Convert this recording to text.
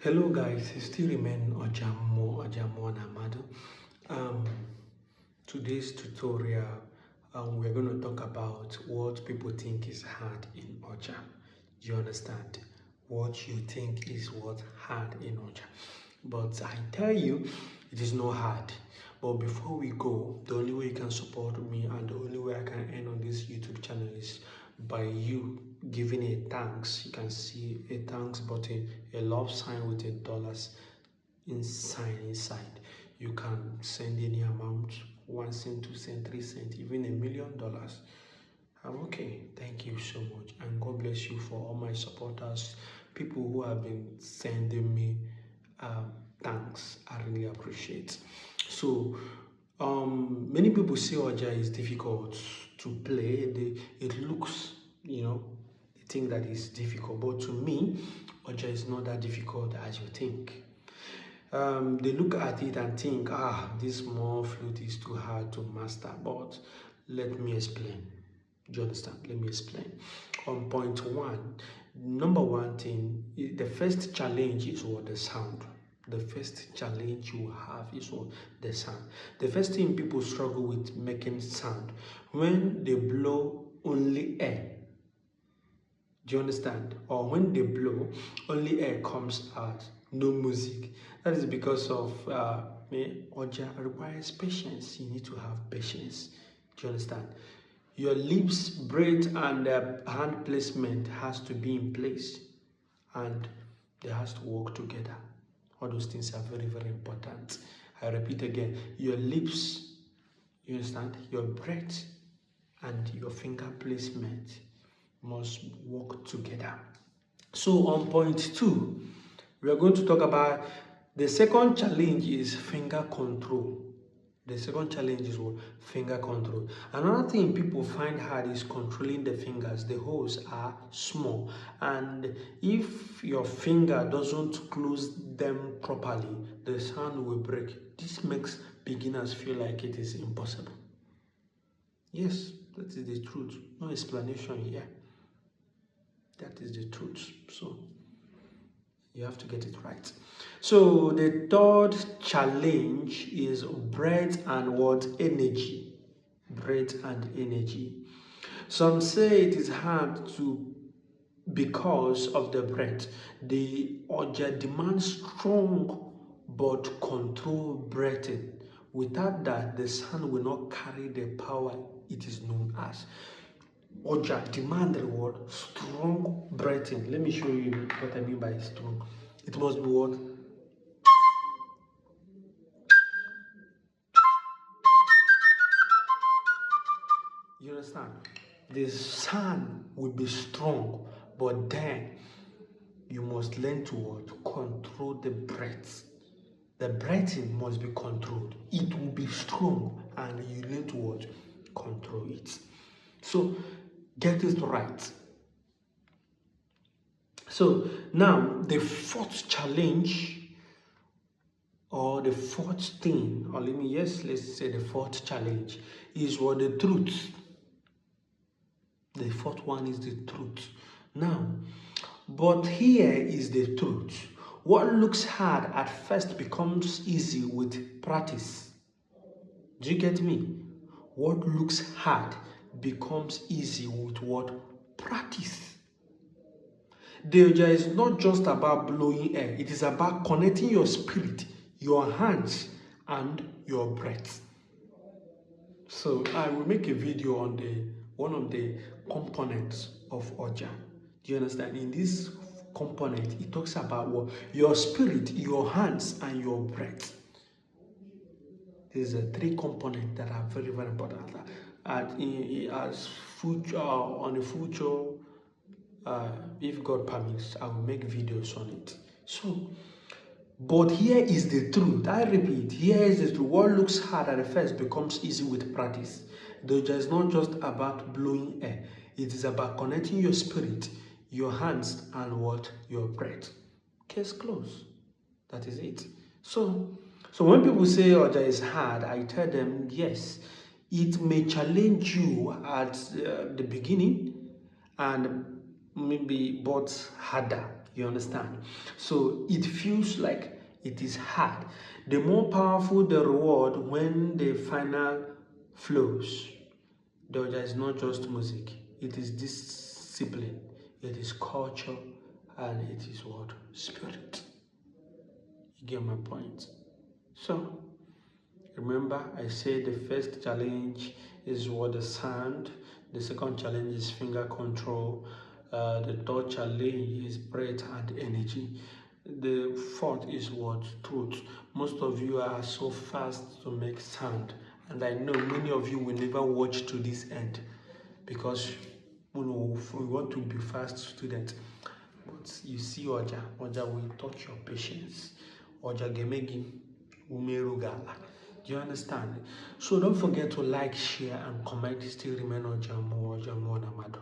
Hello guys, it still remain Ojamo Namado. Um, Today's tutorial, we're going to talk about what people think is hard in Oja. You understand? What you think is what hard in Oja. But I tell you, it is not hard. But before we go, the only way you can support me and the only way I can earn on this YouTube channel is by you giving a thanks. You can see a thanks button, a love sign with a dollars inside. You can send any amount, 1 cent, 2 cent, 3 cent, even $1 million. I'm okay. Thank you so much, and God bless you for all my supporters, people who have been sending me thanks. I really appreciate. So many people say Oja is difficult to play. It looks, they think that it's difficult, but to me Oja is not that difficult as you think. They look at it and think, this small flute is too hard to master. But let me explain. Do you understand? Let me explain. On point one, number one thing, the first challenge is what? The sound. The first challenge you have is what? The sound. The first thing people struggle with making sound, when they blow only air. Do you understand? Or when they blow, only air comes out, no music. That is because of Oja requires patience. You need to have patience. Do you understand? Your lips, breath, and hand placement has to be in place, and they has to work together. All those things are very, very important. I repeat again: your lips, you understand, your breath, and your finger placement must work together. So on point two, we are going to talk about the second challenge is finger control. The second challenge is what? Finger control. Another thing people find hard is controlling the fingers. The holes are small, and if your finger doesn't close them properly, the sound will break. This makes beginners feel like it is impossible. Yes, that is the truth. No explanation here. That is the truth. So you have to get it right. So the third challenge is breath and what? Energy. Breath and energy. Some say it is hard to because of the breath. The Oja demands strong but controlled breathing. Without that, the sound will not carry the power it is known as. Oja demand the word strong breathing. Let me show you what I mean by strong. It must be what? You understand? The sound will be strong, but then you must learn to what? Control the breath. The breathing must be controlled. It will be strong, and you learn to what? Control it. So get it right. So now the fourth challenge, or the fourth thing, or let's say the fourth challenge is what? The truth. The fourth one is the truth. Now, but here is the truth. What looks hard at first becomes easy with practice. Do you get me? What looks hard becomes easy with what? Practice. The Oja is not just about blowing air. It is about connecting your spirit, your hands, and your breath. So I will make a video on one of the components of Oja. Do you understand? In this component, it talks about what? Your spirit, your hands, and your breath. These are three components that are very, very important. As future, on the future, if God permits, I will make videos on it. So, but here is the truth. I repeat, here is the truth. What looks hard at first becomes easy with practice. The Oja is not just about blowing air. It is about connecting your spirit, your hands, and what? Your breath. Case closed. That is it. So when people say Oja is hard, I tell them, yes, it may challenge you at the beginning, and maybe but harder You understand? So it feels like it is hard. The more powerful the reward when the final flows. Though there is not just music, it is discipline, it is culture, and it is what? Spirit. You get my point? So, remember, I said the first challenge is what? The sound. The second challenge is finger control. The third challenge is breath and energy. The fourth is what? Truth. Most of you are so fast to make sound, and I know many of you will never watch to this end because we want to be fast students. But you see, Oja will touch your patience. Oja gemegi umerugala. Do you understand? So don't forget to like, share, and comment. Still remain Oja Mo Namado.